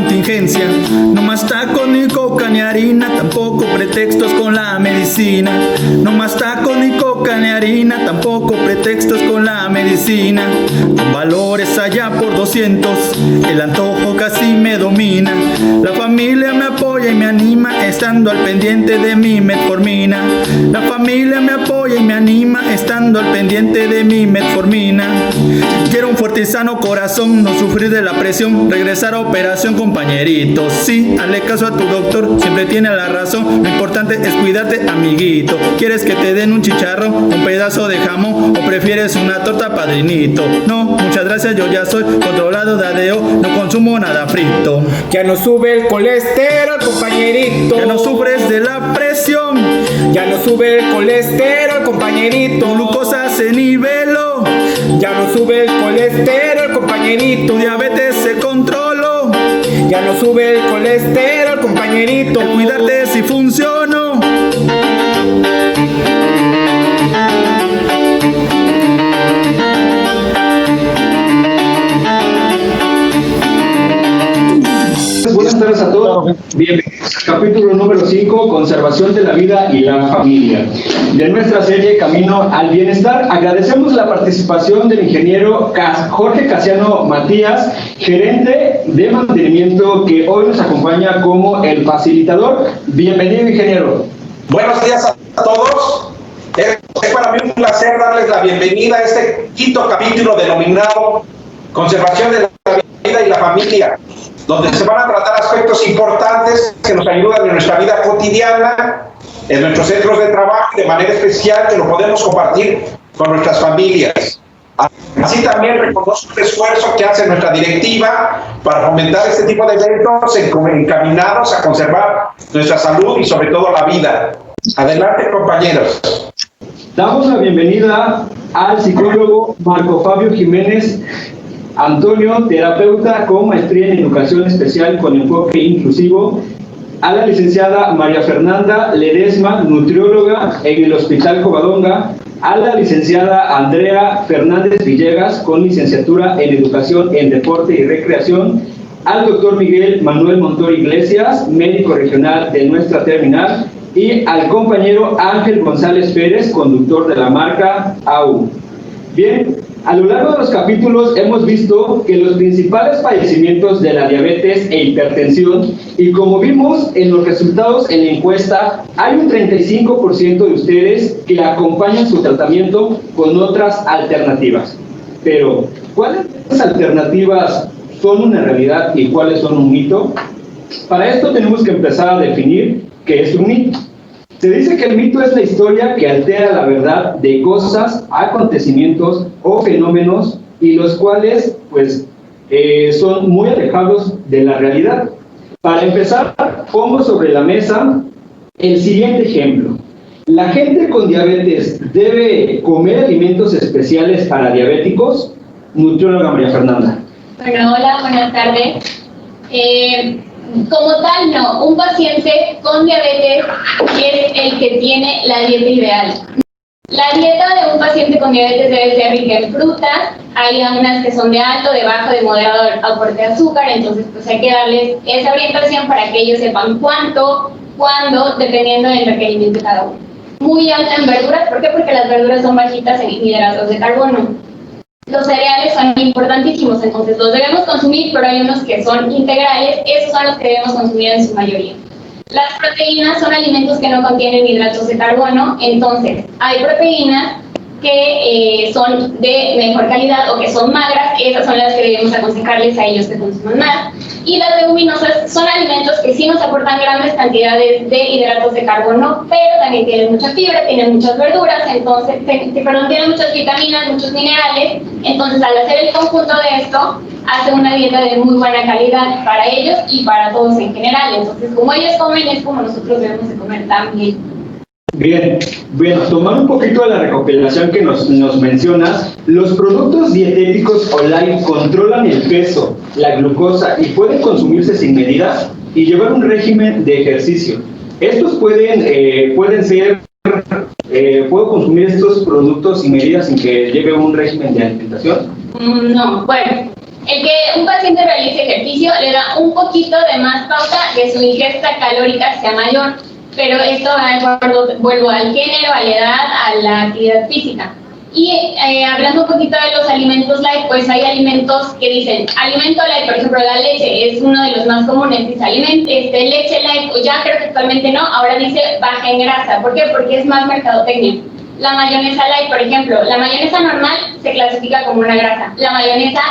contingencia. No más tacos ni coca ni harina, tampoco pretextos con la medicina. No más tacos ni coca ni harina, tampoco pretextos con la medicina. Con valores allá por 200, el antojo casi me domina. La familia me apoya y me anima, estando al pendiente de mi metformina. La familia me apoya y me anima, estando al pendiente de mi metformina. Quiero un fuerte y sano corazón, no sufrir de la presión, regresar a operación, compañerito. Sí, hazle caso a tu doctor, siempre tiene la razón. Lo importante es cuidarte, amiguito. ¿Quieres que te den un chicharrón, un pedazo de jamón, o prefieres una torta, padrinito? No, muchas gracias, yo ya soy controlado de ADO, no consumo nada frito. Ya no sube el colesterol, compañerito. Ya no sufres de la presión. Ya no sube el colesterol, compañerito. Tu glucosa se niveló. Ya no sube el colesterol, compañerito. Tu diabetes se controló. Ya no sube el colesterol, compañerito. El cuidarte si funcionó. Buenas tardes a todos. Bienvenidos al capítulo número 5, Conservación de la vida y la familia, de nuestra serie Camino al Bienestar. Agradecemos la participación del ingeniero Jorge Casiano Matías, gerente de mantenimiento, que hoy nos acompaña como el facilitador. Bienvenido, ingeniero. Buenos días a todos. Es para mí un placer darles la bienvenida a este quinto capítulo denominado Conservación de la vida y la familia, donde se van a tratar aspectos importantes que nos ayudan en nuestra vida cotidiana, en nuestros centros de trabajo, de manera especial que lo podemos compartir con nuestras familias. Así también reconozco el esfuerzo que hace nuestra directiva para fomentar este tipo de eventos encaminados a conservar nuestra salud y sobre todo la vida. Adelante, compañeros. Damos la bienvenida al psicólogo Marco Fabio Jiménez Antonio, terapeuta con maestría en educación especial con enfoque inclusivo, a la licenciada María Fernanda Ledesma, nutrióloga en el Hospital Covadonga, a la licenciada Andrea Fernández Villegas, con licenciatura en educación en deporte y recreación, al doctor Miguel Manuel Montor Iglesias, médico regional de nuestra terminal, y al compañero Ángel González Pérez, conductor de la marca AU. Bien, a lo largo de los capítulos hemos visto que los principales padecimientos de la diabetes e hipertensión, y como vimos en los resultados en la encuesta, hay un 35% de ustedes que acompañan su tratamiento con otras alternativas. Pero, ¿cuáles de estas alternativas son una realidad y cuáles son un mito? Para esto tenemos que empezar a definir qué es un mito. Se dice que el mito es la historia que altera la verdad de cosas, acontecimientos o fenómenos, y los cuales pues son muy alejados de la realidad. Para empezar, pongo sobre la mesa el siguiente ejemplo. ¿La gente con diabetes debe comer alimentos especiales para diabéticos? Nutrióloga María Fernanda. Bueno, hola, buenas tardes. Como tal, no. Un paciente con diabetes es el que tiene la dieta ideal. La dieta de un paciente con diabetes debe ser rica en frutas. Hay unas que son de alto, de bajo, de moderado aporte de azúcar, entonces pues hay que darles esa orientación para que ellos sepan cuánto, cuándo, dependiendo del requerimiento de cada uno. Muy alta en verduras, ¿por qué? Porque las verduras son bajitas en hidratos de carbono. Los cereales son importantísimos, entonces los debemos consumir, pero hay unos que son integrales, esos son los que debemos consumir en su mayoría. Las proteínas son alimentos que no contienen hidratos de carbono, entonces hay proteínas que son de mejor calidad o que son magras, esas son las que debemos aconsejarles a ellos que consuman más. Y las leguminosas son alimentos que sí nos aportan grandes cantidades de hidratos de carbono, pero también tienen mucha fibra, tienen muchas verduras, entonces, tienen muchas vitaminas, muchos minerales, entonces al hacer el conjunto de esto, hace una dieta de muy buena calidad para ellos y para todos en general. Entonces, como ellos comen, es como nosotros debemos de comer también. Bien, bueno, tomando un poquito de la recopilación que nos mencionas, los productos dietéticos online controlan el peso, la glucosa y pueden consumirse sin medidas y llevar un régimen de ejercicio. Estos ¿puedo consumir estos productos sin medidas sin que lleve un régimen de alimentación? No, bueno, El que un paciente realice ejercicio le da un poquito de más pauta que su ingesta calórica sea mayor, pero esto va de acuerdo, vuelvo al género, a la edad, a la actividad física. Y hablando un poquito de los alimentos light, pues hay alimentos que dicen, alimento light, por ejemplo, la leche es uno de los más comunes, dice leche light, o ya creo que actualmente no, ahora dice baja en grasa. ¿Por qué? Porque es más mercadotecnia. La mayonesa light, por ejemplo, la mayonesa normal se clasifica como una grasa. La mayonesa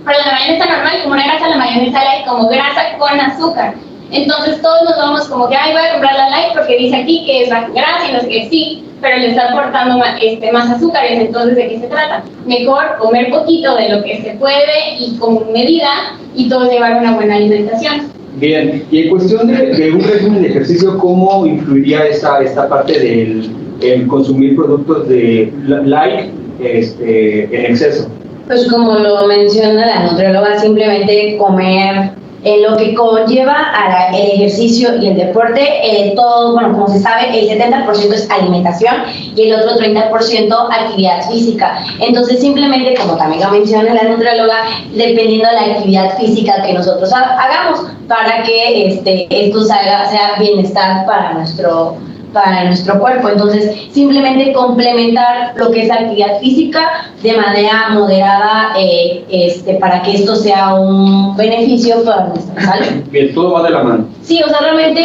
normal como una grasa, la mayonesa light como grasa con azúcar. Entonces todos nos vamos como que, ay, voy a comprar la light porque dice aquí que es baja en grasa y no sé qué, sí, pero le está aportando más azúcares. Entonces, ¿de qué se trata? Mejor comer poquito de lo que se puede y con medida, y todos llevar una buena alimentación. Bien, y en cuestión de un régimen de ejercicio, ¿cómo influiría esta parte del consumir productos de light en exceso? Pues como lo menciona la nutrióloga, simplemente comer lo que conlleva el ejercicio y el deporte, todo, bueno, como se sabe, el 70% es alimentación y el otro 30% actividad física. Entonces, simplemente, como también lo menciona la nutrióloga, dependiendo de la actividad física que nosotros hagamos, para que esto sea bienestar para nuestro cuerpo. Entonces, simplemente complementar lo que es actividad física de manera moderada para que esto sea un beneficio para nuestra salud. Bien, todo va de la mano. Sí, o sea, realmente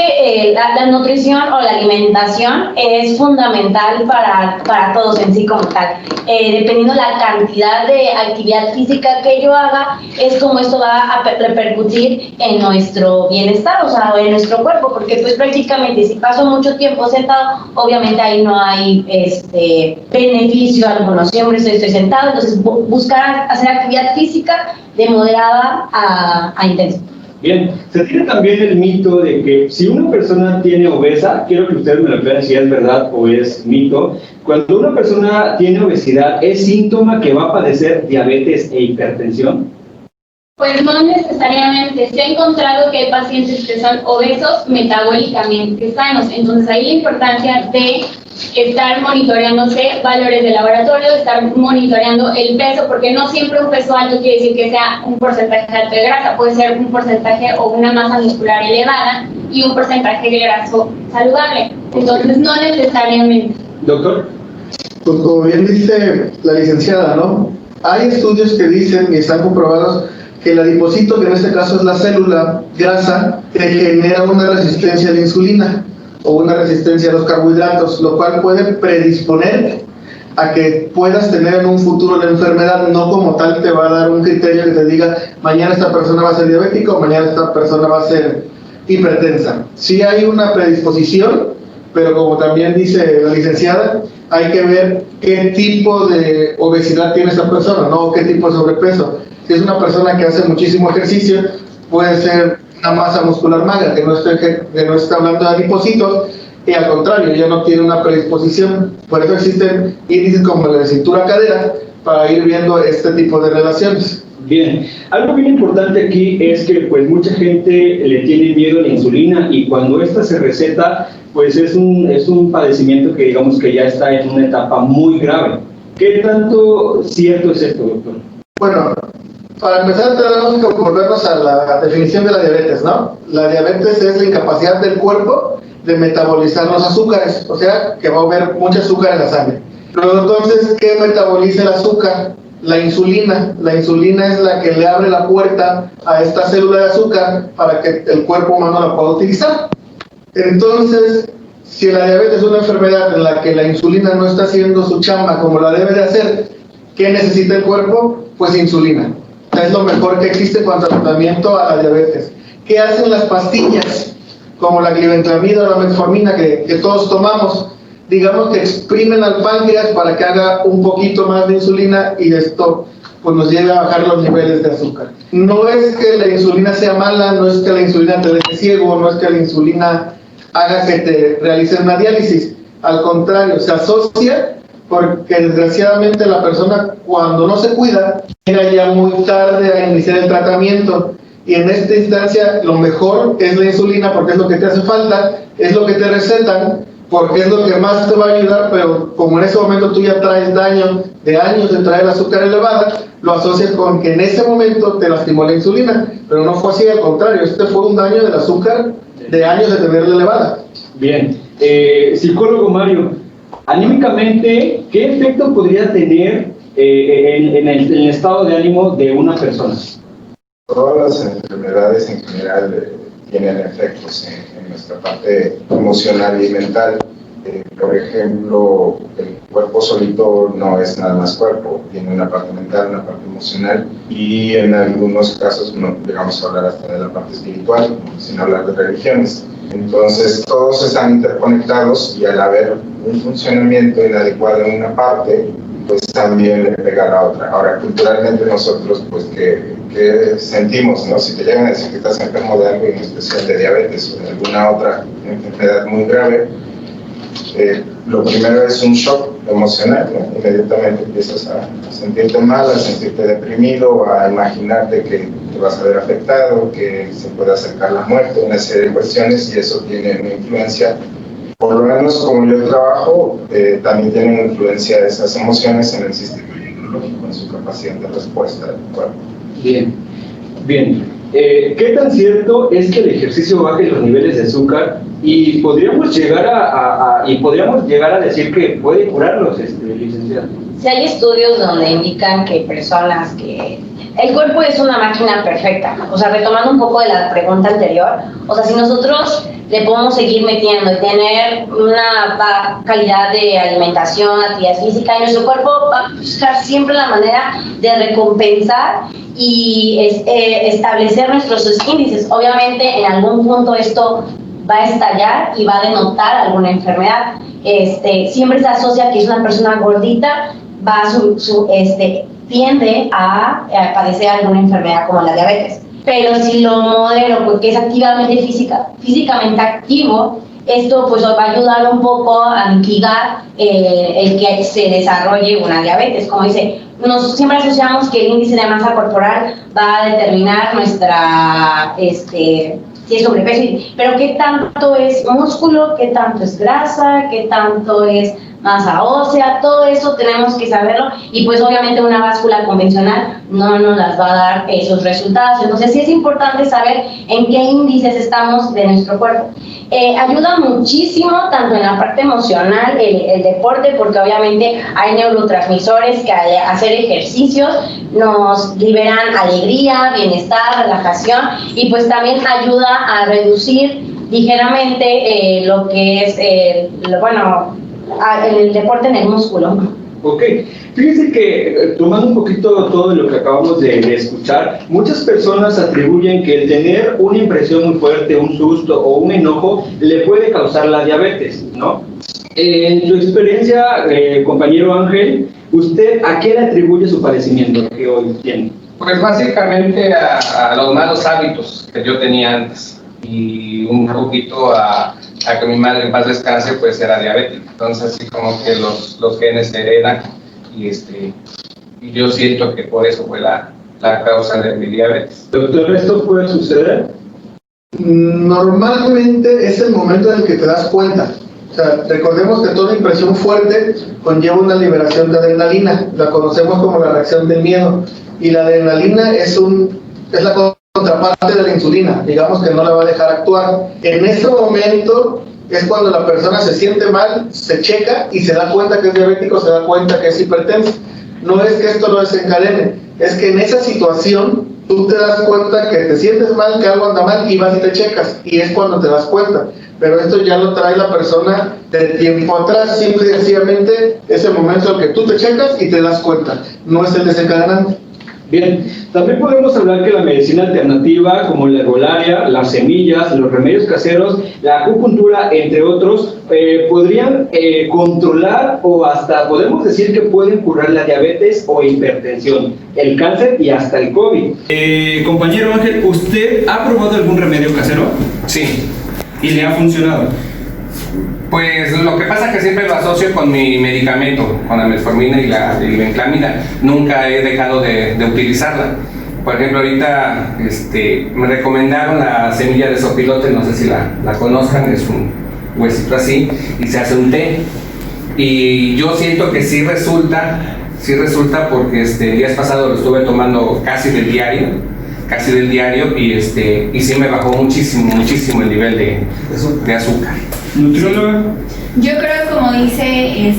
la nutrición o la alimentación es fundamental para todos en sí como tal. Dependiendo la cantidad de actividad física que yo haga, es como esto va a repercutir en nuestro bienestar, o sea, en nuestro cuerpo, porque pues prácticamente si paso mucho tiempo sentado, obviamente ahí no hay beneficio alguno. Siempre estoy sentado, entonces buscar hacer actividad física de moderada a intensa. Bien, se tiene también el mito de que si una persona tiene obesa, quiero que ustedes me lo aclaren si es verdad o es mito, cuando una persona tiene obesidad, ¿es síntoma que va a padecer diabetes e hipertensión? Pues no necesariamente. Se ha encontrado que hay pacientes que son obesos metabólicamente sanos. Entonces ahí la importancia de estar monitoreándose valores de laboratorio, estar monitoreando el peso, porque no siempre un peso alto quiere decir que sea un porcentaje alto de grasa, puede ser un porcentaje o una masa muscular elevada y un porcentaje de graso saludable. Entonces no necesariamente. Doctor. Pues como bien dice la licenciada, ¿no? Hay estudios que dicen y están comprobados que el adipocito, que en este caso es la célula grasa, te genera una resistencia a la insulina o una resistencia a los carbohidratos, lo cual puede predisponer a que puedas tener en un futuro la enfermedad. No como tal te va a dar un criterio que te diga mañana esta persona va a ser diabética o mañana esta persona va a ser hipertensa. Sí hay una predisposición, pero como también dice la licenciada, hay que ver qué tipo de obesidad tiene esta persona, no qué tipo de sobrepeso. Si es una persona que hace muchísimo ejercicio, puede ser una masa muscular magra, que no está hablando de adipocitos, y al contrario, ya no tiene una predisposición. Por eso existen índices como la de cintura-cadera para ir viendo este tipo de relaciones. Bien, algo bien importante aquí es que pues mucha gente le tiene miedo a la insulina y cuando esta se receta, pues es un padecimiento que digamos que ya está en una etapa muy grave. ¿Qué tanto cierto es esto, doctor? Bueno, para empezar tenemos que volvernos a la definición de la diabetes, ¿no? La diabetes es la incapacidad del cuerpo de metabolizar los azúcares, o sea, que va a haber mucho azúcar en la sangre. Pero entonces, ¿qué metaboliza el azúcar? La insulina. La insulina es la que le abre la puerta a esta célula de azúcar para que el cuerpo humano la pueda utilizar. Entonces, si la diabetes es una enfermedad en la que la insulina no está haciendo su chamba como la debe de hacer, ¿qué necesita el cuerpo? Pues insulina. Es lo mejor que existe cuanto al tratamiento a la diabetes. ¿Qué hacen las pastillas? Como la glibenclamida o la metformina que todos tomamos. Digamos que exprimen al páncreas para que haga un poquito más de insulina y esto pues nos lleve a bajar los niveles de azúcar. No es que la insulina sea mala, no es que la insulina te deje ciego, no es que la insulina haga que te realicen una diálisis. Al contrario, se asocia porque desgraciadamente la persona cuando no se cuida llega ya muy tarde a iniciar el tratamiento y en esta instancia lo mejor es la insulina porque es lo que te hace falta, es lo que te recetan, porque es lo que más te va a ayudar, pero como en ese momento tú ya traes daño de años de traer azúcar elevada, lo asocias con que en ese momento te lastimó la insulina, pero no fue así, al contrario, este fue un daño del azúcar de años de tenerla elevada. Bien, psicólogo Mario, anímicamente, ¿qué efecto podría tener en el estado de ánimo de una persona? Todas las enfermedades en general tienen efectos en nuestra parte emocional y mental. Por ejemplo, el cuerpo solito no es nada más cuerpo, tiene una parte mental, una parte emocional y en algunos casos no llegamos a hablar hasta de la parte espiritual, sin hablar de religiones. Entonces todos están interconectados y al haber un funcionamiento inadecuado en una parte, pues también le pega a la otra. Ahora, culturalmente nosotros, pues, ¿qué sentimos, no? Si te llegan a decir que estás enfermo de algo, en especial de diabetes o de alguna otra enfermedad muy grave, lo primero es un shock emocional, ¿no? Inmediatamente empiezas a sentirte mal, a sentirte deprimido, a imaginarte que te vas a ver afectado, que se puede acercar la muerte, una serie de cuestiones, y eso tiene una influencia. Por lo menos como yo trabajo, también tienen influencia esas emociones en el sistema inmunológico, en su capacidad de respuesta del cuerpo. Bien, bien. ¿Qué tan cierto es que el ejercicio baje los niveles de azúcar y podríamos llegar a decir que puede curarlos, licenciado? Sí, hay estudios donde indican que personas que... El cuerpo es una máquina perfecta. O sea, retomando un poco de la pregunta anterior, o sea, si nosotros le podemos seguir metiendo y tener una calidad de alimentación, actividad física, y nuestro cuerpo va a buscar siempre la manera de recompensar y establecer nuestros índices. Obviamente, en algún punto esto va a estallar y va a denotar alguna enfermedad. Siempre se asocia que es una persona gordita, tiende a padecer alguna enfermedad como la diabetes. Pero si lo modelo, porque es activamente físicamente activo, esto pues va a ayudar un poco a mitigar el que se desarrolle una diabetes. Como dice, siempre asociamos que el índice de masa corporal va a determinar nuestra, si es sobrepeso, pero qué tanto es músculo, qué tanto es grasa, qué tanto es masa ósea, todo eso tenemos que saberlo, y pues obviamente una báscula convencional no nos las va a dar esos resultados. Entonces sí es importante saber en qué índices estamos de nuestro cuerpo. Ayuda muchísimo tanto en la parte emocional el deporte, porque obviamente hay neurotransmisores que al hacer ejercicios nos liberan alegría, bienestar, relajación, y pues también ayuda a reducir ligeramente lo que es el deporte en el músculo. Ok, fíjense que tomando un poquito todo lo que acabamos de escuchar, muchas personas atribuyen que el tener una impresión muy fuerte, un susto o un enojo le puede causar la diabetes, ¿no? En su experiencia, compañero Ángel, ¿usted a qué le atribuye su padecimiento que hoy tiene? Pues básicamente a los malos hábitos que yo tenía antes, y un poquito a que mi madre en paz descanse pues era diabética. Entonces así como que los genes se heredan, y yo siento que por eso fue la causa de mi diabetes. Doctor, ¿esto puede suceder? Normalmente es el momento en el que te das cuenta. O sea, recordemos que toda impresión fuerte conlleva una liberación de adrenalina, la conocemos como la reacción del miedo, y la adrenalina es la contraparte de la insulina, digamos que no la va a dejar actuar. En ese momento es cuando la persona se siente mal, se checa y se da cuenta que es diabético, se da cuenta que es hipertenso. No es que esto lo desencadene, es que en esa situación tú te das cuenta que te sientes mal, que algo anda mal, y vas y te checas, y es cuando te das cuenta. Pero esto ya lo trae la persona de tiempo atrás, simple y sencillamente es el momento en que tú te checas y te das cuenta, no es el desencadenante. Bien, también podemos hablar que la medicina alternativa, como la herbolaria, las semillas, los remedios caseros, la acupuntura, entre otros, podrían controlar o hasta podemos decir que pueden curar la diabetes o hipertensión, el cáncer y hasta el COVID. Compañero Ángel, ¿usted ha probado algún remedio casero? Sí. ¿Y le ha funcionado? Pues lo que pasa es que siempre lo asocio con mi medicamento, con la metformina y la glibenclamida. Nunca he dejado de utilizarla. Por ejemplo, ahorita me recomendaron la semilla de sopilote, no sé si la conozcan, es huesito así y se hace un té. Y yo siento que sí resulta porque días pasados lo estuve tomando casi del diario y sí me bajó muchísimo el nivel de azúcar. Nutrióloga. Yo creo, como dice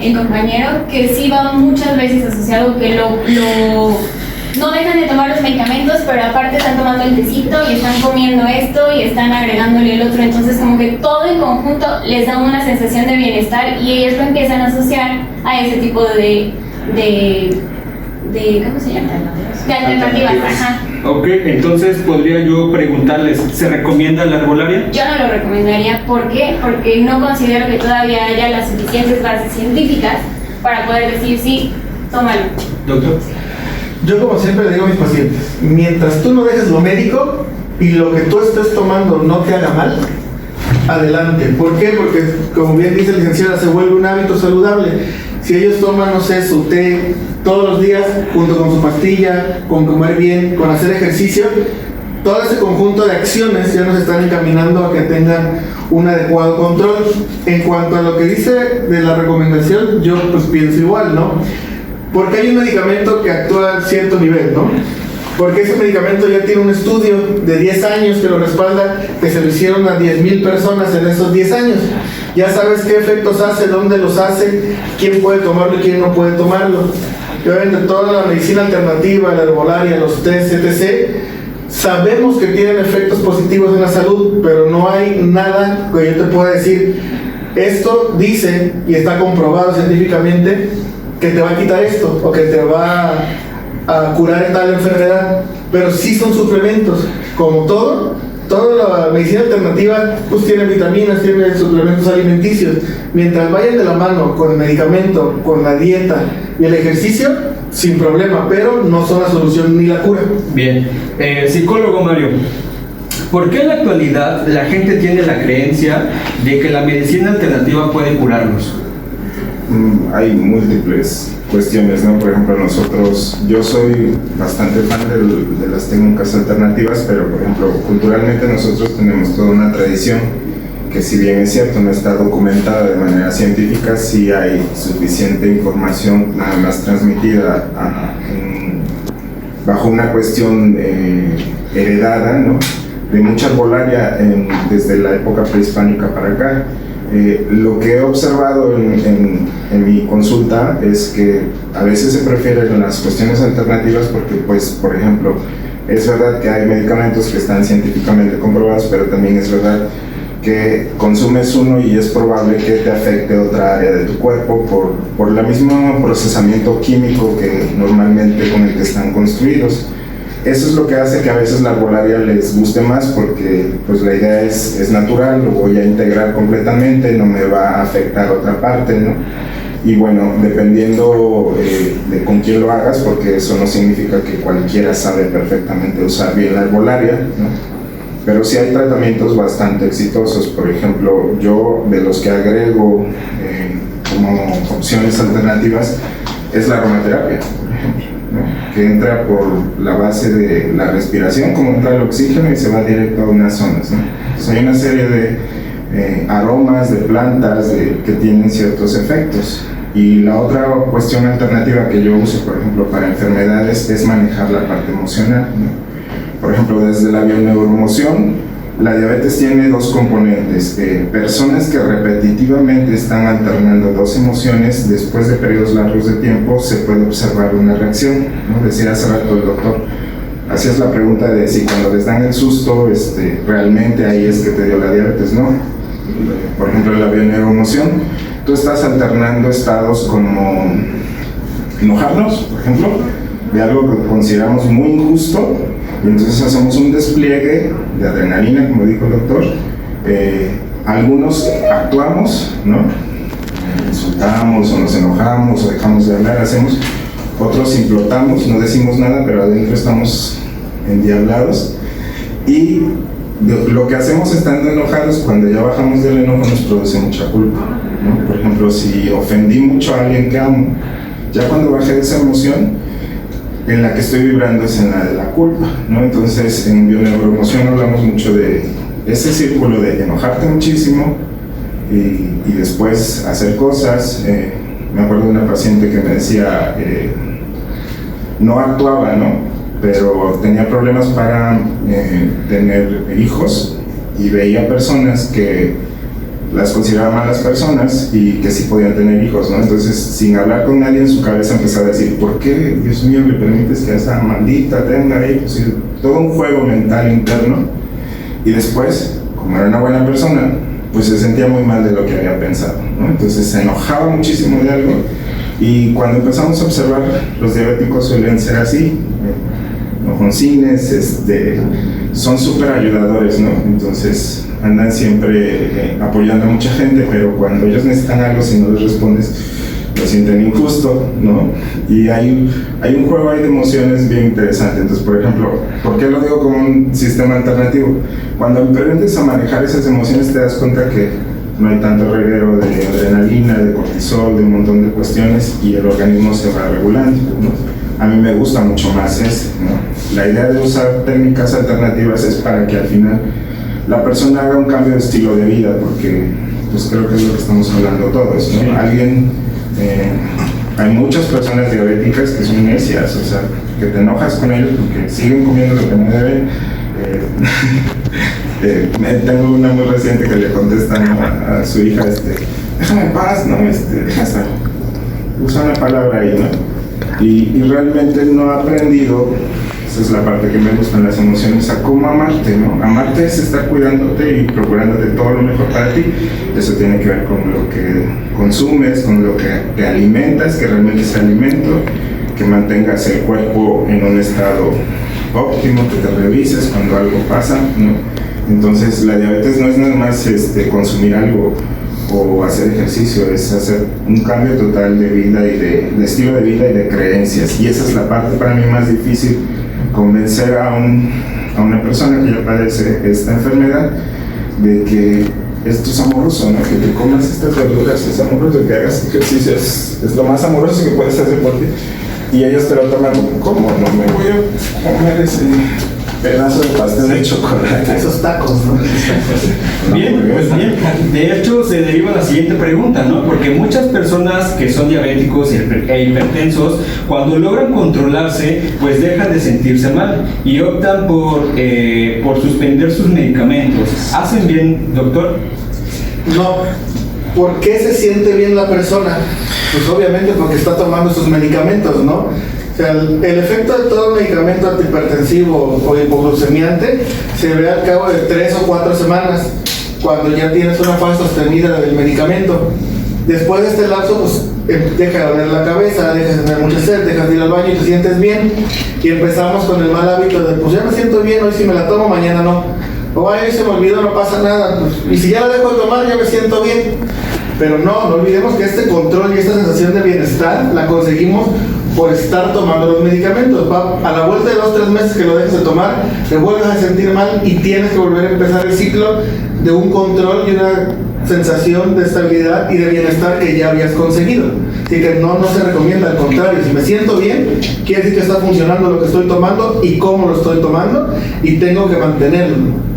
el compañero, que sí va muchas veces asociado que no dejan de tomar los medicamentos, pero aparte están tomando el tecito y están comiendo esto y están agregándole el otro, entonces como que todo en conjunto les da una sensación de bienestar y ellos lo empiezan a asociar a ese tipo de ¿cómo se llama? De alternativas. Ajá. Ok, entonces podría yo preguntarles, ¿se recomienda la herbolaria? Yo no lo recomendaría. ¿Por qué? Porque no considero que todavía haya las suficientes bases científicas para poder decir sí, tómalo. Doctor. Yo, como siempre le digo a mis pacientes, mientras tú no dejes lo médico y lo que tú estés tomando no te haga mal, adelante. ¿Por qué? Porque, como bien dice la licenciada, se vuelve un hábito saludable. Si ellos toman, no sé, su té todos los días, junto con su pastilla, con comer bien, con hacer ejercicio, todo ese conjunto de acciones ya nos están encaminando a que tengan un adecuado control. En cuanto a lo que dice de la recomendación, yo pues pienso igual, ¿no? Porque hay un medicamento que actúa a cierto nivel, ¿no? Porque ese medicamento ya tiene un estudio de 10 años que lo respalda, que se lo hicieron a 10,000 personas en esos 10 años. Ya sabes qué efectos hace, dónde los hace, quién puede tomarlo y quién no puede tomarlo. Y obviamente toda la medicina alternativa, la herbolaria, los test, etc., sabemos que tienen efectos positivos en la salud, pero no hay nada que yo te pueda decir, esto dice y está comprobado científicamente que te va a quitar esto o que te va a curar tal enfermedad, pero sí son suplementos, como toda la medicina alternativa pues tiene vitaminas, tiene suplementos alimenticios. Mientras vayan de la mano con el medicamento, con la dieta y el ejercicio, sin problema, pero no son la solución ni la cura. Bien, psicólogo Mario, ¿por qué en la actualidad la gente tiene la creencia de que la medicina alternativa puede curarnos? Hay múltiples cuestiones, ¿no? Por ejemplo, yo soy bastante fan de las técnicas alternativas, pero por ejemplo, culturalmente nosotros tenemos toda una tradición que, si bien es cierto, no está documentada de manera científica, sí hay suficiente información nada más transmitida bajo una cuestión heredada, ¿no? De mucha herbolaria desde la época prehispánica para acá. Lo que he observado en mi consulta es que a veces se prefieren las cuestiones alternativas porque, pues, por ejemplo, es verdad que hay medicamentos que están científicamente comprobados, pero también es verdad que consumes uno y es probable que te afecte otra área de tu cuerpo por el mismo procesamiento químico que normalmente con el que están construidos. Eso es lo que hace que a veces la herbolaria les guste más, porque pues la idea es natural, lo voy a integrar completamente, no me va a afectar otra parte, ¿no? Y bueno, dependiendo de con quién lo hagas, porque eso no significa que cualquiera sabe perfectamente usar bien la herbolaria, ¿no? Pero sí hay tratamientos bastante exitosos. Por ejemplo, yo de los que agrego como opciones alternativas es la aromaterapia, por ejemplo, ¿no? Que entra por la base de la respiración, como entra el oxígeno y se va directo a unas zonas, ¿no? Entonces hay una serie de aromas, de plantas que tienen ciertos efectos. Y la otra cuestión alternativa que yo uso, por ejemplo, para enfermedades es manejar la parte emocional, ¿no? Por ejemplo, desde la bioneuromoción, la diabetes tiene dos componentes. Personas que repetitivamente están alternando dos emociones, después de periodos largos de tiempo se puede observar una reacción, ¿no? Decía hace rato el doctor, hacías la pregunta de si cuando les dan el susto, realmente ahí es que te dio la diabetes, ¿no? Por ejemplo, en la bioneuromoción, tú estás alternando estados como enojarnos, por ejemplo, de algo que consideramos muy injusto, y entonces hacemos un despliegue de adrenalina, como dijo el doctor. Algunos actuamos, ¿no? Insultamos o nos enojamos o dejamos de hablar, otros implotamos, no decimos nada, pero adentro estamos endiablados. Y lo que hacemos estando enojados, cuando ya bajamos del enojo, nos produce mucha culpa, ¿no? Por ejemplo, si ofendí mucho a alguien que amo, ya cuando bajé de esa emoción, en la que estoy vibrando es en la de la culpa, ¿no? Entonces, en bioneuroemoción hablamos mucho de ese círculo de enojarte muchísimo y después hacer cosas. Me acuerdo de una paciente que me decía, no actuaba, ¿no? Pero tenía problemas para tener hijos y veía personas que las consideraba malas personas y que sí podían tener hijos, ¿no? Entonces, sin hablar con nadie, en su cabeza empezaba a decir, ¿por qué, Dios mío, le permites que esa maldita tenga hijos? Y todo un juego mental interno. Y después, como era una buena persona, pues se sentía muy mal de lo que había pensado, ¿no? Entonces se enojaba muchísimo de algo. Y cuando empezamos a observar, los diabéticos suelen ser así, enojoncines, son súper ayudadores, ¿no? Entonces andan siempre apoyando a mucha gente, pero cuando ellos necesitan algo, si no les respondes, lo sienten injusto, ¿no? Y hay un juego ahí de emociones bien interesante. Entonces, por ejemplo, ¿por qué lo digo como un sistema alternativo? Cuando aprendes a manejar esas emociones, te das cuenta que no hay tanto reguero de adrenalina, de cortisol, de un montón de cuestiones, y el organismo se va regulando, ¿no? A mí me gusta mucho más ¿no? La idea de usar técnicas alternativas es para que al final la persona haga un cambio de estilo de vida, porque pues creo que es lo que estamos hablando todos, ¿no? Hay muchas personas diabéticas que son necias, o sea, que te enojas con ellos porque siguen comiendo lo que no deben. Tengo una muy reciente que le contesta, ¿no? a su hija, déjame en paz, ¿no? Deja estar. Usa una palabra ahí, ¿no? Y realmente no ha aprendido, esa es la parte que me gustan las emociones, a cómo amarte, ¿no? Amarte es estar cuidándote y procurándote todo lo mejor para ti. Eso tiene que ver con lo que consumes, con lo que te alimentas, que realmente sea alimento, que mantengas el cuerpo en un estado óptimo, que te revises cuando algo pasa, ¿no? Entonces la diabetes no es nada más consumir algo o hacer ejercicio, es hacer un cambio total de vida y de estilo de vida y de creencias, y esa es la parte para mí más difícil, convencer a una persona que ya padece esta enfermedad de que esto es amoroso, ¿no? Que te comas estas verduras es amoroso, que hagas ejercicio es lo más amoroso que puedes hacer por ti, y ellos te lo toman como, ¿cómo? No me voy a comer ese pedazo de pastel de chocolate, Esos tacos, ¿no? Bien, pues bien. De hecho, se deriva la siguiente pregunta, ¿no? Porque muchas personas que son diabéticos e hipertensos, cuando logran controlarse, pues dejan de sentirse mal y optan por suspender sus medicamentos. ¿Hacen bien, doctor? No. ¿Por qué se siente bien la persona? Pues obviamente porque está tomando sus medicamentos, ¿no? O sea, el efecto de todo medicamento antihipertensivo o hipoglucemiante se ve al cabo de 3 o 4 semanas, cuando ya tienes una fase sostenida del medicamento. Después de este lapso, pues deja de doler la cabeza, dejas de tener mucha sed, dejas de ir al baño y te sientes bien. Y empezamos con el mal hábito de, pues ya me siento bien, hoy sí me la tomo, mañana no. O ay, se me olvidó, no pasa nada. Pues, y si ya la dejo de tomar, ya me siento bien. Pero no olvidemos que este control y esta sensación de bienestar la conseguimos por estar tomando los medicamentos. A la vuelta de 2 o 3 meses que lo dejes de tomar, te vuelves a sentir mal y tienes que volver a empezar el ciclo de un control y una sensación de estabilidad y de bienestar que ya habías conseguido. Así que no se recomienda, al contrario, si me siento bien, quiere decir que está funcionando lo que estoy tomando y cómo lo estoy tomando, y tengo que mantenerlo.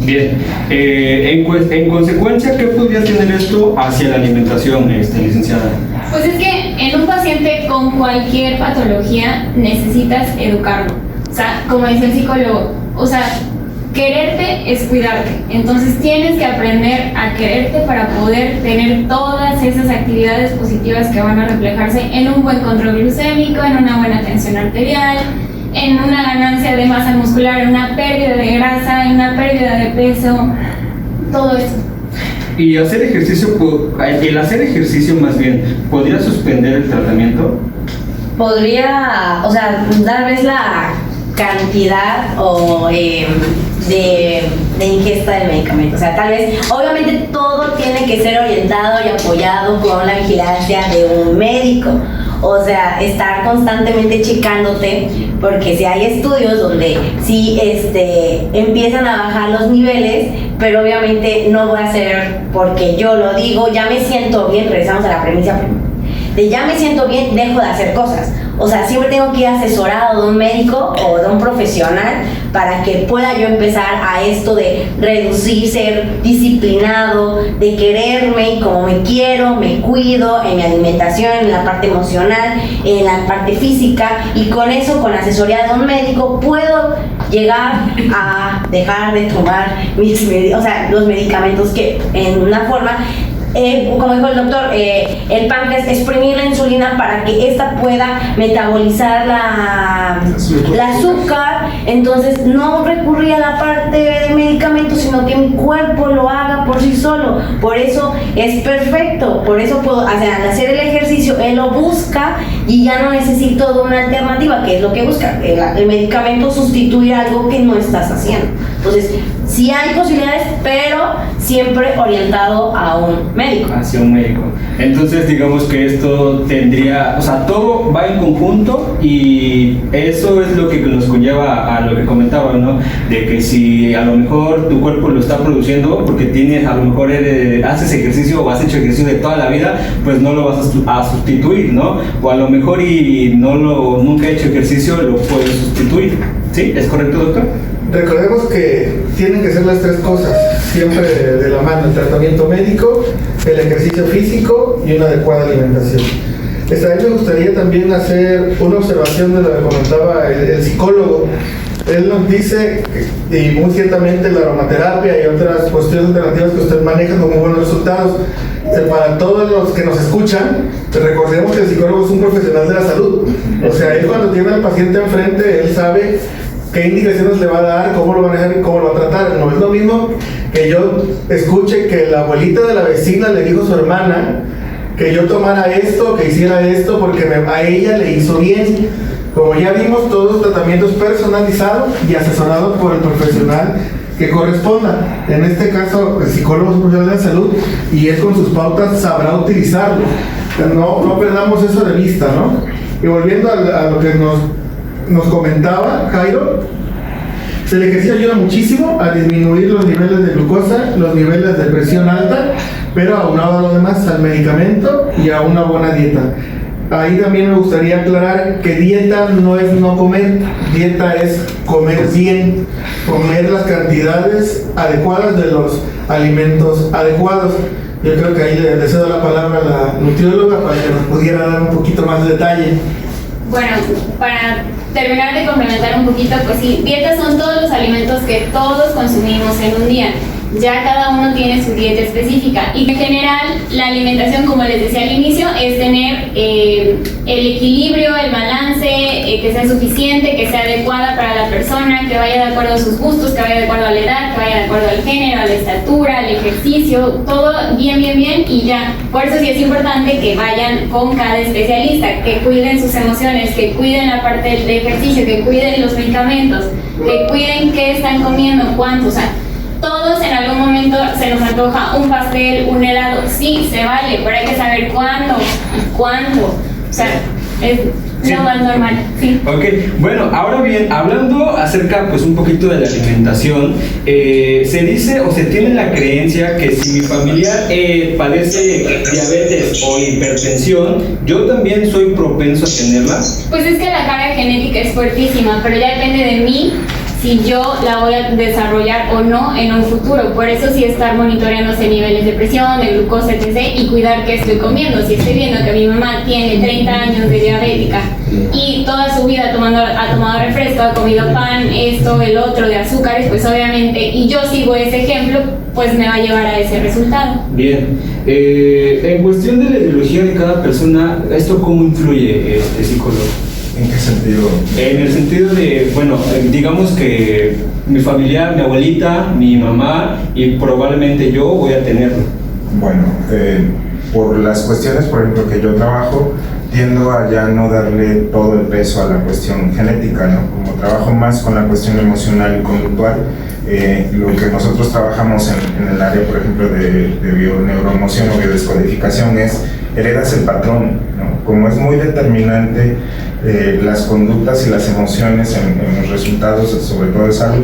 Bien, en consecuencia, ¿qué podría tener esto hacia la alimentación, licenciada? Pues es que en un paciente con cualquier patología necesitas educarlo. O sea, como dice el psicólogo, o sea, quererte es cuidarte. Entonces tienes que aprender a quererte para poder tener todas esas actividades positivas que van a reflejarse en un buen control glucémico, en una buena tensión arterial, en una ganancia de masa muscular, en una pérdida de grasa, en una pérdida de peso, todo eso. Y el hacer ejercicio más bien, ¿podría suspender el tratamiento? Podría, o sea, tal vez la cantidad o de ingesta del medicamento. O sea, tal vez, obviamente todo tiene que ser orientado y apoyado con la vigilancia de un médico. O sea, estar constantemente checándote, porque si hay estudios donde sí empiezan a bajar los niveles, pero obviamente no voy a hacer porque yo lo digo, ya me siento bien, regresamos a la premisa de ya me siento bien, dejo de hacer cosas. O sea, siempre tengo que ir asesorado de un médico o de un profesional para que pueda yo empezar a esto de reducir, ser disciplinado, de quererme y como me quiero, me cuido en mi alimentación, en la parte emocional, en la parte física, y con eso, con asesoría de un médico, puedo llegar a dejar de tomar los medicamentos que en una forma, como dijo el doctor, el páncreas, exprimir la insulina para que ésta pueda metabolizar la azúcar. Entonces no recurrir a la parte de medicamentos, sino que mi cuerpo lo haga por sí solo. Por eso es perfecto, por eso puedo al hacer el ejercicio, él lo busca y ya no necesito de una alternativa, que es lo que busca el medicamento, sustituir algo que no estás haciendo. Entonces sí hay posibilidades, pero siempre orientado a un médico. Hacia un médico. Entonces digamos que esto tendría, o sea, todo va en conjunto, y eso es lo que nos conlleva a lo que comentaba, ¿no? De que si a lo mejor tu cuerpo lo está produciendo porque tienes, a lo mejor haces ejercicio o has hecho ejercicio de toda la vida, pues no lo vas a sustituir, ¿no? O a lo mejor nunca he hecho ejercicio, lo puedes sustituir. ¿Sí? ¿Es correcto, doctor? Recordemos que tienen que ser las tres cosas, siempre de la mano: el tratamiento médico, el ejercicio físico y una adecuada alimentación. A mí me gustaría también hacer una observación de lo que comentaba el psicólogo. Él nos dice, y muy ciertamente la aromaterapia y otras cuestiones alternativas que usted maneja con muy buenos resultados. Para todos los que nos escuchan, recordemos que el psicólogo es un profesional de la salud. O sea, él cuando tiene al paciente enfrente, él sabe qué indicaciones le va a dar, cómo lo va a manejar y cómo lo va a tratar. No es lo mismo que yo escuche que la abuelita de la vecina le dijo a su hermana que yo tomara esto, que hiciera esto, porque a ella le hizo bien. Como ya vimos, todos los tratamientos personalizados y asesorados por el profesional que corresponda. En este caso, el psicólogo es un profesional de la salud y él con sus pautas sabrá utilizarlo. No perdamos eso de vista, ¿no? Y volviendo a lo que nos comentaba Jairo, el ejercicio ayuda muchísimo a disminuir los niveles de glucosa, los niveles de presión alta, pero aunado a lo demás, al medicamento y a una buena dieta. Ahí también me gustaría aclarar que dieta no es no comer, dieta es comer bien, comer las cantidades adecuadas de los alimentos adecuados. Yo creo que ahí le cedo la palabra a la nutrióloga para que nos pudiera dar un poquito más de detalle. Bueno, para terminar de complementar un poquito, pues sí, dietas son todos los alimentos que todos consumimos en un día. Ya cada uno tiene su dieta específica, y en general la alimentación, como les decía al inicio, es tener el equilibrio, el balance, que sea suficiente, que sea adecuada para la persona, que vaya de acuerdo a sus gustos, que vaya de acuerdo a la edad, que vaya de acuerdo al género, a la estatura, al ejercicio, todo bien y ya. Por eso sí es importante que vayan con cada especialista, que cuiden sus emociones, que cuiden la parte del ejercicio, que cuiden los medicamentos, que cuiden qué están comiendo, cuánto, o sea, todos en algún momento se nos antoja un pastel, un helado, sí, se vale, pero hay que saber cuándo y cuánto. O sea, es lo más normal, sí. Ok, bueno, ahora bien, hablando acerca pues un poquito de la alimentación, se dice o se tiene la creencia que si mi familiar padece diabetes o hipertensión, yo también soy propenso a tenerla. Pues es que la carga genética es fuertísima, pero ya depende de mí si yo la voy a desarrollar o no en un futuro. Por eso sí estar monitoreándose niveles de presión, de glucosa, etc. y cuidar qué estoy comiendo. Si estoy viendo que mi mamá tiene 30 años de diabética y toda su vida ha tomado refresco, ha comido pan, esto, el otro, de azúcares, pues obviamente, y yo sigo ese ejemplo, pues me va a llevar a ese resultado. Bien, en cuestión de la ideología de cada persona, ¿esto cómo influye, psicólogo? ¿En qué sentido? En el sentido de, bueno, digamos que mi familiar, mi abuelita, mi mamá y probablemente yo voy a tenerlo. Bueno, por las cuestiones, por ejemplo, que yo trabajo, tiendo a ya no darle todo el peso a la cuestión genética, ¿no? Como trabajo más con la cuestión emocional y conductual, lo que nosotros trabajamos en el área, por ejemplo, de bioneuroemoción o biodescodificación es heredas el patrón, ¿no? Como es muy determinante las conductas y las emociones en los resultados, sobre todo de salud.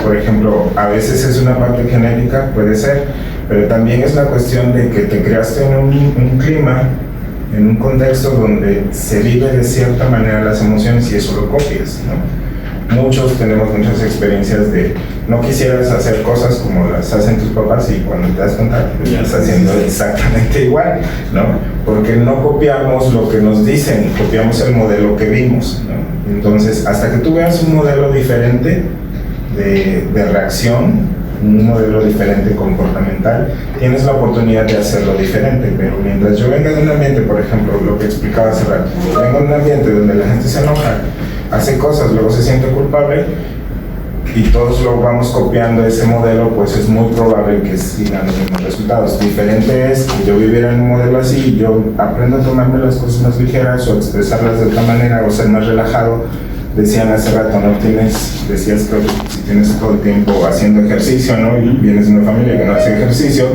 Por ejemplo, a veces es una parte genética, puede ser, pero también es la cuestión de que te creaste en un clima en un contexto donde se vive de cierta manera las emociones y eso lo copias, ¿no? Muchos tenemos muchas experiencias de no quisieras hacer cosas como las hacen tus papás y cuando te das cuenta estás haciendo exactamente igual, ¿no? Porque no copiamos lo que nos dicen, copiamos el modelo que vimos, ¿no? Entonces, hasta que tú veas un modelo diferente de reacción, un modelo diferente comportamental, tienes la oportunidad de hacerlo diferente. Pero mientras yo venga de un ambiente, por ejemplo, lo que explicaba hace rato, vengo de un ambiente donde la gente se enoja, hace cosas, luego se siente culpable y todos lo vamos copiando ese modelo, pues es muy probable que sigan los mismos resultados. Diferente es que yo viviera en un modelo así y yo aprendo a tomarme las cosas más ligeras o expresarlas de otra manera o ser más relajado. Decían hace rato, ¿no? Decías que si tienes todo el tiempo haciendo ejercicio, ¿no? Y vienes de una familia que no hace ejercicio,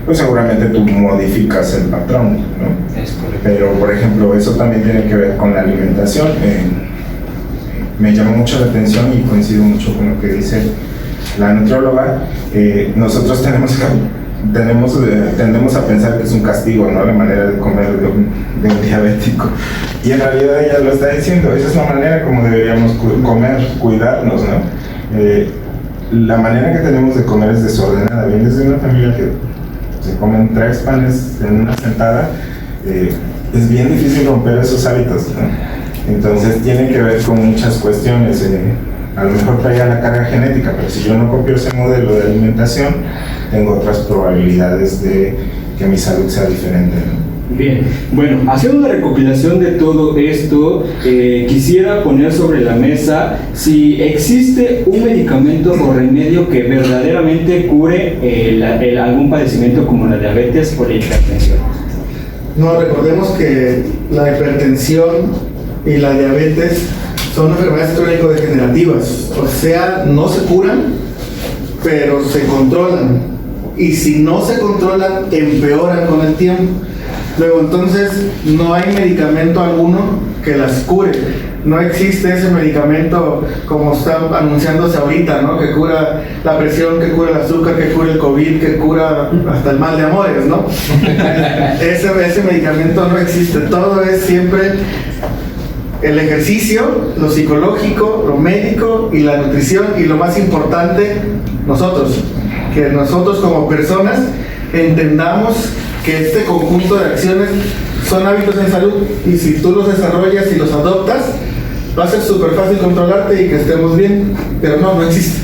pues seguramente tú modificas el patrón, ¿no? Es correcto. Pero, por ejemplo, eso también tiene que ver con la alimentación. Me llamó mucho la atención y coincido mucho con lo que dice la nutrióloga. Nosotros tendemos a pensar que es un castigo, ¿no? La manera de comer de un diabético. Y en realidad ella lo está diciendo, esa es la manera como deberíamos comer, cuidarnos, ¿no? La manera que tenemos de comer es desordenada. Vienes de una familia que se comen 3 panes en una sentada, es bien difícil romper esos hábitos, ¿no? Entonces tiene que ver con muchas cuestiones. A lo mejor traía la carga genética, pero si yo no copio ese modelo de alimentación, tengo otras probabilidades de que mi salud sea diferente, ¿no? Bien, bueno, haciendo una recopilación de todo esto, quisiera poner sobre la mesa si existe un medicamento o remedio que verdaderamente cure algún padecimiento como la diabetes o la hipertensión. No, recordemos que la hipertensión y la diabetes son enfermedades crónico-degenerativas, o sea, no se curan, pero se controlan, y si no se controlan, empeoran con el tiempo. Luego, entonces, no hay medicamento alguno que las cure. No existe ese medicamento como está anunciándose ahorita, ¿no? Que cura la presión, que cura el azúcar, que cura el COVID, que cura hasta el mal de amores, ¿no? Ese medicamento no existe. Todo es siempre el ejercicio, lo psicológico, lo médico y la nutrición, y lo más importante, nosotros. Que nosotros como personas entendamos que este conjunto de acciones son hábitos en salud, y si tú los desarrollas y los adoptas, va a ser súper fácil controlarte y que estemos bien, pero no existe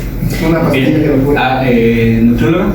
una pastilla que lo cure. ¿Nutrióloga?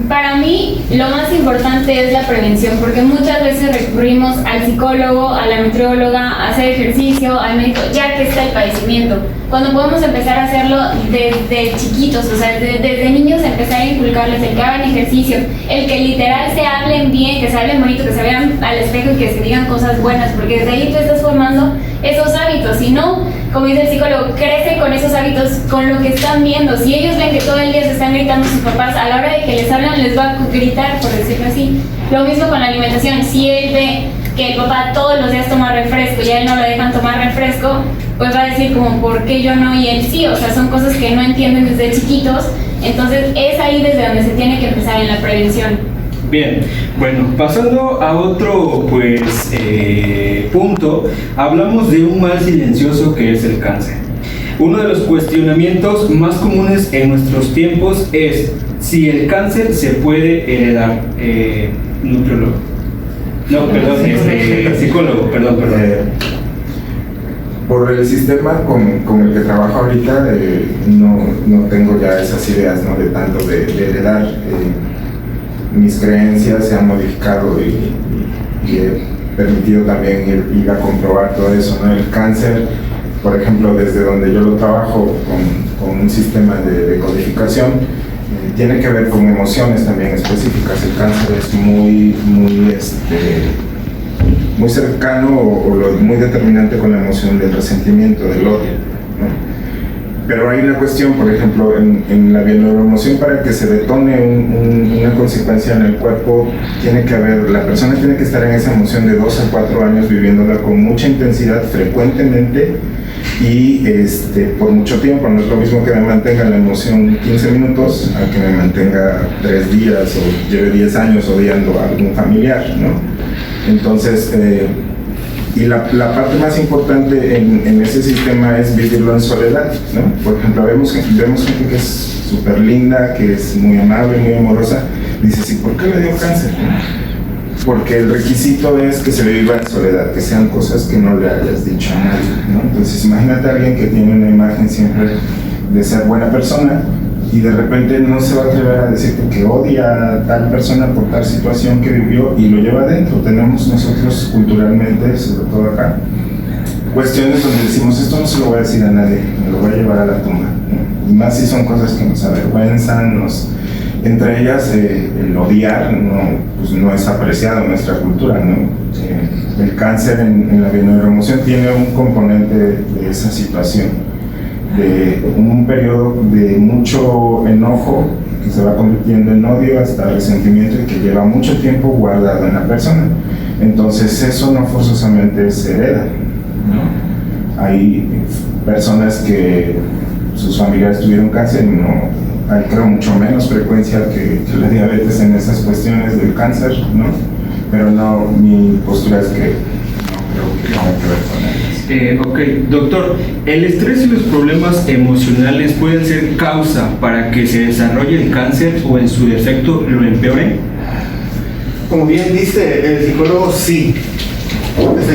Para mí, lo más importante es la prevención, porque muchas veces recurrimos al psicólogo, a la nutrióloga, a hacer ejercicio, al médico, ya que está el padecimiento. Cuando podemos empezar a hacerlo desde chiquitos, o sea, desde niños empezar a inculcarles el que hagan ejercicio, el que literal se hablen bien, que se hablen bonito, que se vean al espejo y que se digan cosas buenas, porque desde ahí tú estás formando esos hábitos. Si no, como dice el psicólogo, crecen con esos hábitos, con lo que están viendo. Si ellos ven que todo el día se están gritando sus papás, a la hora de que les hablan les va a gritar, por decirlo así. Lo mismo con la alimentación. Si él ve que el papá todos los días toma refresco y a él no lo dejan tomar refresco, pues va a decir como, ¿por qué yo no y él sí? O sea, son cosas que no entienden desde chiquitos. Entonces es ahí desde donde se tiene que empezar en la prevención. Bien, bueno, pasando a otro punto, hablamos de un mal silencioso que es el cáncer. Uno de los cuestionamientos más comunes en nuestros tiempos es si el cáncer se puede heredar. Nutriólogo. No, perdón, psicólogo, perdón. Por el sistema con el que trabajo ahorita, no tengo ya esas ideas, ¿no? De tanto de heredar. Mis creencias se han modificado y he permitido también ir a comprobar todo eso, ¿no? El cáncer, por ejemplo, desde donde yo lo trabajo con un sistema de codificación, tiene que ver con emociones también específicas. El cáncer es muy cercano muy determinante con la emoción del resentimiento, del odio, ¿no? Pero hay una cuestión, por ejemplo, en la bioneuroemoción, para que se detone una consecuencia en el cuerpo, la persona tiene que estar en esa emoción de 2 a 4 años viviéndola con mucha intensidad, frecuentemente y por mucho tiempo. No es lo mismo que me mantenga la emoción 15 minutos a que me mantenga 3 días o lleve 10 años odiando a algún familiar, ¿no? Entonces, y la parte más importante en ese sistema es vivirlo en soledad, ¿no? Por ejemplo, vemos gente que es súper linda, que es muy amable, muy amorosa. Dices, ¿y por qué le dio cáncer? Porque el requisito es que se viva en soledad, que sean cosas que no le hayas dicho a nadie, ¿no? Entonces, imagínate a alguien que tiene una imagen siempre de ser buena persona y de repente no se va a atrever a decirte que odia a tal persona por tal situación que vivió y lo lleva adentro. Tenemos nosotros culturalmente, sobre todo acá, cuestiones donde decimos, esto no se lo voy a decir a nadie, me lo voy a llevar a la tumba, ¿no? Y más si son cosas que nos avergüenzan, entre ellas el odiar pues no es apreciado en nuestra cultura, ¿no? El cáncer en la bioneuroemoción tiene un componente de esa situación, de un periodo de mucho enojo que se va convirtiendo en odio hasta resentimiento y que lleva mucho tiempo guardado en la persona. Entonces eso no forzosamente se hereda, ¿no? Hay personas que sus familiares tuvieron cáncer y no hay, creo, mucho menos frecuencia que la diabetes en esas cuestiones del cáncer, ¿no? Pero no, mi postura es que no creo que tenga que ver con ellas. Ok, doctor, ¿el estrés y los problemas emocionales pueden ser causa para que se desarrolle el cáncer o en su defecto lo empeore? Como bien dice el psicólogo, sí.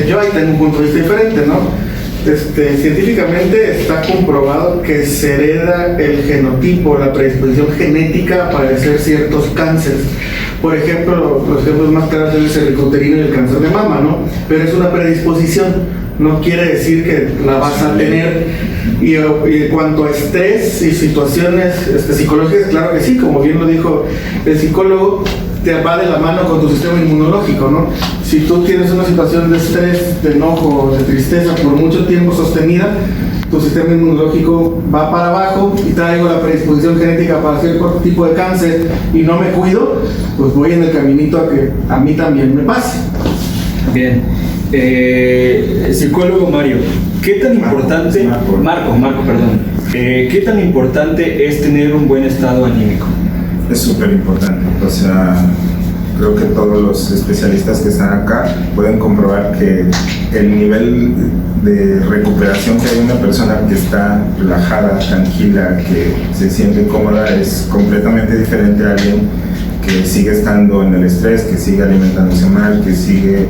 Yo ahí tengo un punto de vista diferente, ¿no? Científicamente está comprobado que se hereda el genotipo, la predisposición genética a padecer ciertos cánceres. Por ejemplo, los ejemplos más claros son el cervicouterino y el cáncer de mama, ¿no? Pero es una predisposición, no quiere decir que la vas a tener. Y en cuanto a estrés y situaciones psicológicas, claro que sí, como bien lo dijo el psicólogo, te va de la mano con tu sistema inmunológico, ¿no? Si tú tienes una situación de estrés, de enojo, de tristeza por mucho tiempo sostenida, tu sistema inmunológico va para abajo y traigo la predisposición genética para cierto tipo de cáncer y no me cuido, pues voy en el caminito a que a mí también me pase. Bien. Psicólogo Mario, ¿qué tan importante... Marco, perdón. ¿Qué tan importante es tener un buen estado anímico? Es súper importante, o sea, creo que todos los especialistas que están acá pueden comprobar que el nivel de recuperación que hay en una persona que está relajada, tranquila, que se siente cómoda, es completamente diferente a alguien que sigue estando en el estrés, que sigue alimentándose mal, que sigue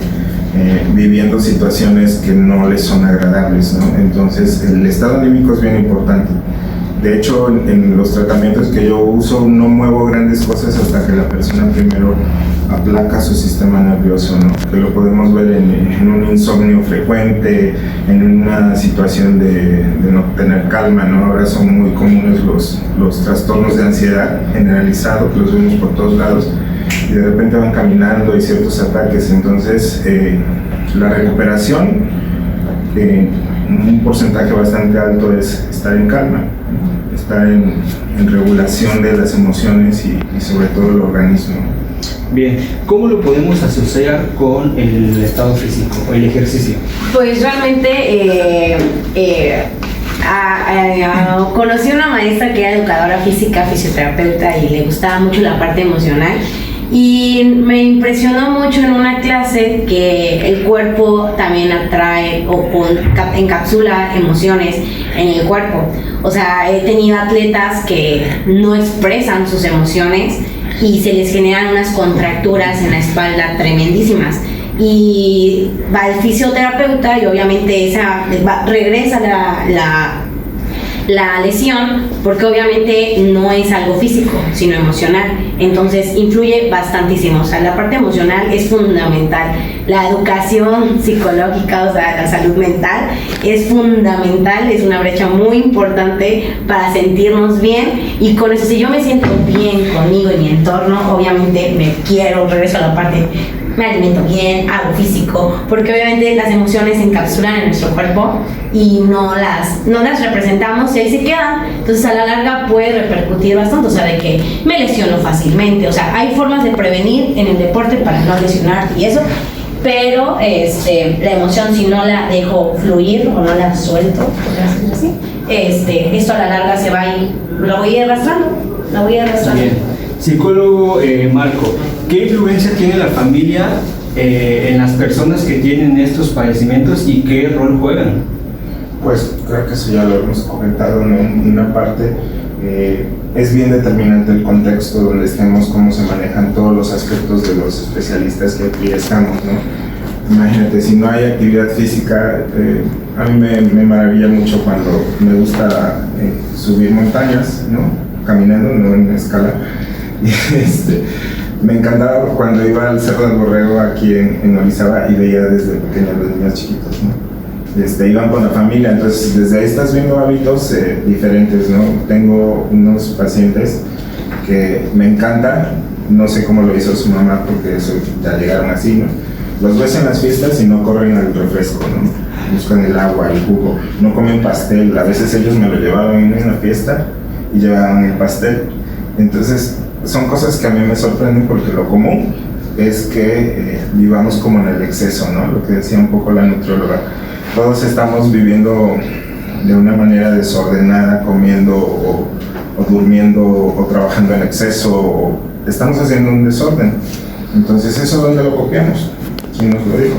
viviendo situaciones que no les son agradables, ¿no? Entonces, el estado anímico es bien importante. De hecho, en los tratamientos que yo uso, no muevo grandes cosas hasta que la persona primero aplaca su sistema nervioso, ¿no? Que lo podemos ver en un insomnio frecuente, en una situación de no tener calma, ¿no? Ahora son muy comunes los trastornos de ansiedad generalizados, que los vemos por todos lados, y de repente van caminando y ciertos ataques. Entonces, la recuperación, un porcentaje bastante alto es estar en calma, estar en regulación de las emociones y sobre todo el organismo. Bien, ¿cómo lo podemos asociar con el estado físico o el ejercicio? Pues realmente conocí a una maestra que era educadora física, fisioterapeuta, y le gustaba mucho la parte emocional. Y me impresionó mucho en una clase que el cuerpo también atrae o encapsula emociones en el cuerpo. O sea, he tenido atletas que no expresan sus emociones y se les generan unas contracturas en la espalda tremendísimas. Y va el fisioterapeuta y obviamente regresa la lesión, porque obviamente no es algo físico, sino emocional. Entonces influye bastantísimo. O sea, la parte emocional es fundamental. La educación psicológica, o sea, la salud mental es fundamental, es una brecha muy importante para sentirnos bien. Y con eso, si yo me siento bien conmigo y mi entorno, obviamente me quiero, regreso a la parte, me alimento bien, hago físico, porque obviamente las emociones se encapsulan en nuestro cuerpo y no las representamos y ahí se quedan. Entonces a la larga puede repercutir bastante, o sea, de que me lesiono fácilmente. O sea, hay formas de prevenir en el deporte para no lesionar y eso, pero la emoción, si no la dejo fluir o no la suelto, por decirlo así, esto a la larga se va a ir, lo voy a ir arrastrando. Bien. Psicólogo Marco, ¿qué influencia tiene la familia en las personas que tienen estos padecimientos y qué rol juegan? Pues creo que eso ya lo hemos comentado, ¿no? En una parte es bien determinante el contexto donde estemos, cómo se manejan todos los aspectos de los especialistas que aquí estamos, ¿no? Imagínate, si no hay actividad física, a mí me maravilla mucho cuando me gusta subir montañas, ¿no? Caminando, no en escala. Me encantaba cuando iba al Cerro del Borrego aquí en Orizaba y veía desde pequeño a los niños chiquitos, ¿no? Iban con la familia, entonces desde ahí estás viendo hábitos diferentes, ¿no? Tengo unos pacientes que me encantan, no sé cómo lo hizo su mamá porque eso ya llegaron así, ¿no? Los ves en las fiestas y no corren al refresco, ¿no? Buscan el agua, el jugo, no comen pastel, a veces ellos me lo llevaban en una fiesta y llevaban el pastel, entonces son cosas que a mí me sorprenden porque lo común es que vivamos como en el exceso, ¿no? Lo que decía un poco la nutrióloga. Todos estamos viviendo de una manera desordenada, comiendo o durmiendo o trabajando en exceso, o estamos haciendo un desorden. Entonces, ¿eso dónde lo copiamos? ¿Quién nos lo dijo?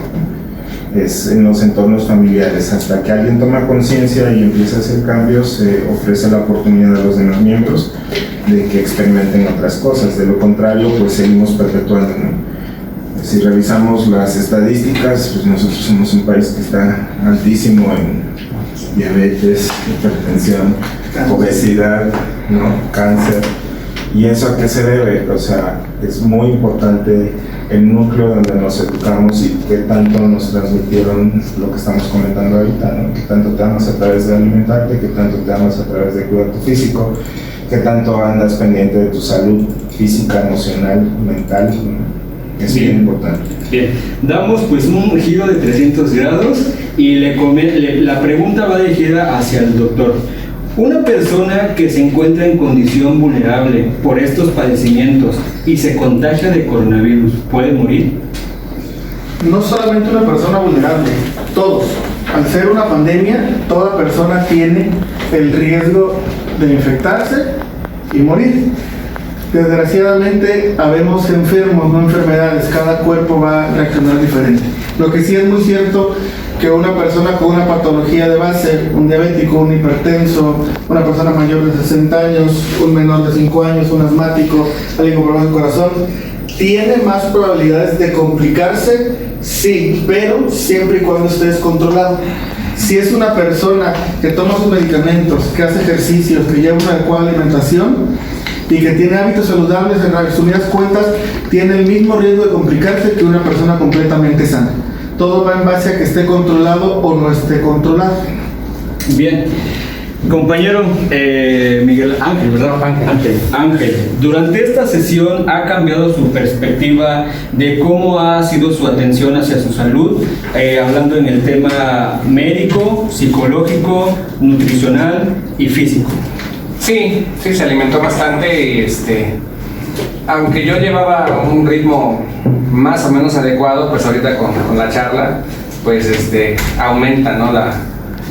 Es en los entornos familiares. Hasta que alguien toma conciencia y empieza a hacer cambios, se ofrece la oportunidad a los demás miembros de que experimenten otras cosas. De lo contrario, pues seguimos perpetuando, ¿no? Si revisamos las estadísticas, pues nosotros somos un país que está altísimo en diabetes, hipertensión, obesidad, ¿no? Cáncer. ¿Y eso a qué se debe? O sea, es muy importante el núcleo donde nos educamos y qué tanto nos transmitieron lo que estamos comentando ahorita, ¿no? Qué tanto te amas a través de alimentarte, qué tanto te amas a través de cuidar tu físico, qué tanto andas pendiente de tu salud física, emocional, mental, ¿no? Es bien importante. Bien, damos pues un giro de 300 grados y la pregunta va dirigida hacia el doctor. Una persona que se encuentra en condición vulnerable por estos padecimientos y se contagia de coronavirus, ¿puede morir? No solamente una persona vulnerable, todos. Al ser una pandemia, toda persona tiene el riesgo de infectarse y morir. Desgraciadamente, habemos enfermos, no enfermedades, cada cuerpo va a reaccionar diferente. Lo que sí es muy cierto que una persona con una patología de base, un diabético, un hipertenso, una persona mayor de 60 años, un menor de 5 años, un asmático, alguien con problemas de corazón, ¿tiene más probabilidades de complicarse? Sí, pero siempre y cuando esté descontrolado. Si es una persona que toma sus medicamentos, que hace ejercicios, que lleva una adecuada alimentación y que tiene hábitos saludables, en resumidas cuentas, tiene el mismo riesgo de complicarse que una persona completamente sana. Todo va en base a que esté controlado o no esté controlado. Bien. Compañero Miguel Ángel, ¿verdad? Ángel, durante esta sesión ha cambiado su perspectiva de cómo ha sido su atención hacia su salud, hablando en el tema médico, psicológico, nutricional y físico. Sí, se alimentó bastante y aunque yo llevaba un ritmo más o menos adecuado, pues ahorita con la charla, pues aumenta, ¿no?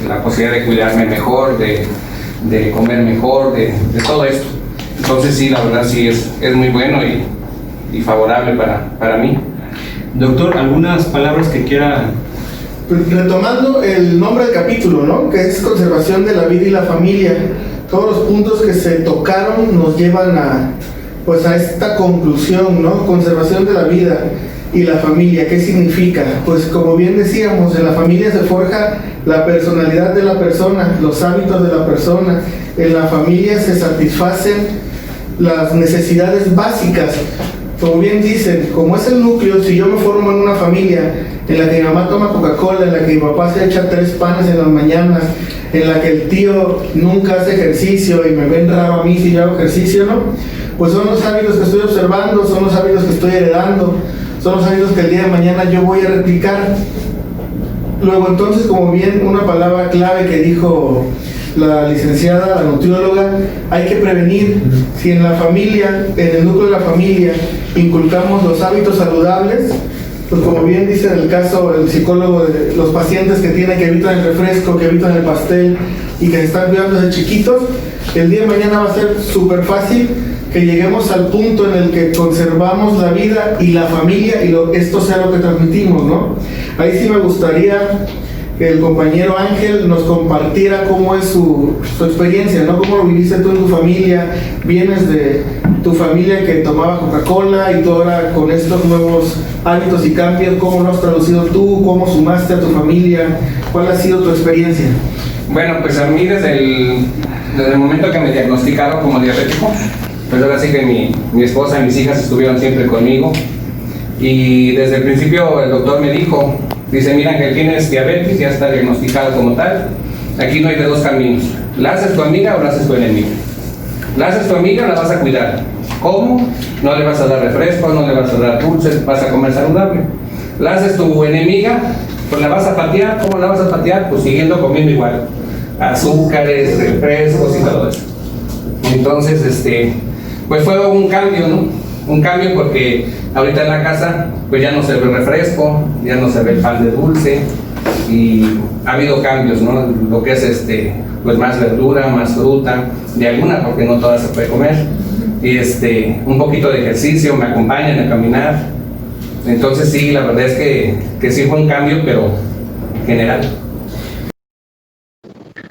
la posibilidad de cuidarme mejor, de comer mejor, de todo esto. Entonces sí, la verdad sí es muy bueno y favorable para mí. Doctor, ¿algunas palabras que quiera? Pues retomando el nombre del capítulo, ¿no? Que es conservación de la vida y la familia. Todos los puntos que se tocaron nos llevan a esta conclusión, ¿no? Conservación de la vida y la familia. ¿Qué significa? Pues como bien decíamos, en la familia se forja la personalidad de la persona, los hábitos de la persona. En la familia se satisfacen las necesidades básicas. Como bien dicen, como es el núcleo, si yo me formo en una familia en la que mi mamá toma Coca-Cola, en la que mi papá se echa 3 panes en las mañanas, en la que el tío nunca hace ejercicio y me ven raro a mí si yo hago ejercicio, ¿no? Pues son los hábitos que estoy observando, son los hábitos que estoy heredando, son los hábitos que el día de mañana yo voy a replicar. Luego entonces, como bien una palabra clave que dijo la licenciada, la nutrióloga, hay que prevenir. Si en la familia, en el núcleo de la familia, inculcamos los hábitos saludables, pues como bien dice en el caso el psicólogo de los pacientes que evitan el refresco, que evitan el pastel y que se están cuidando desde chiquitos, el día de mañana va a ser súper fácil que lleguemos al punto en el que conservamos la vida y la familia y esto sea lo que transmitimos, ¿no? Ahí sí me gustaría que el compañero Ángel nos compartiera cómo es su experiencia, ¿no? Cómo lo viviste tú en tu familia. Vienes de tu familia que tomaba Coca-Cola y tú ahora con estos nuevos hábitos y cambios, ¿cómo lo has traducido tú? ¿Cómo sumaste a tu familia? ¿Cuál ha sido tu experiencia? Bueno, pues a mí desde el momento que me diagnosticaron como diabético, pues ahora sí que mi esposa y mis hijas estuvieron siempre conmigo, y desde el principio el doctor me dijo, dice, mira, que tienes diabetes, ya está diagnosticado como tal, aquí no hay de dos caminos, la haces tu amiga o la haces tu enemiga. La haces tu amiga, la vas a cuidar. ¿Cómo? No le vas a dar refrescos, no le vas a dar dulces, vas a comer saludable. La haces tu enemiga, pues la vas a patear. ¿Cómo la vas a patear? Pues siguiendo comiendo igual, azúcares, refrescos y todo eso. Entonces, pues fue un cambio, ¿no? Un cambio porque ahorita en la casa, pues ya no se ve refresco, ya no se ve el pan de dulce, y ha habido cambios, ¿no? Lo que es pues más verdura, más fruta, de alguna, porque no todas se puede comer, y un poquito de ejercicio, me acompañan a caminar. Entonces sí, la verdad es que sí fue un cambio, pero general.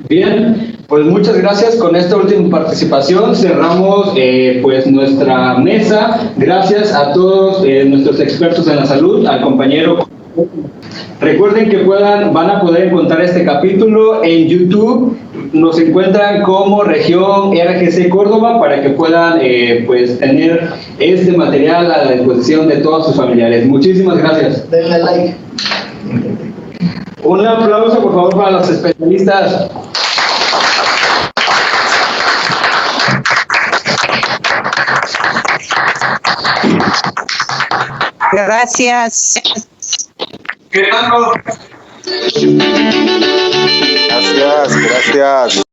Bien, pues muchas gracias. Con esta última participación cerramos pues nuestra mesa. Gracias a todos nuestros expertos en la salud, al compañero. Recuerden que van a poder encontrar este capítulo en YouTube. Nos encuentran como Región RGC Córdoba para que puedan pues tener este material a la disposición de todos sus familiares. Muchísimas gracias. Denle like. Un aplauso por favor para los especialistas. Gracias. Gracias, gracias.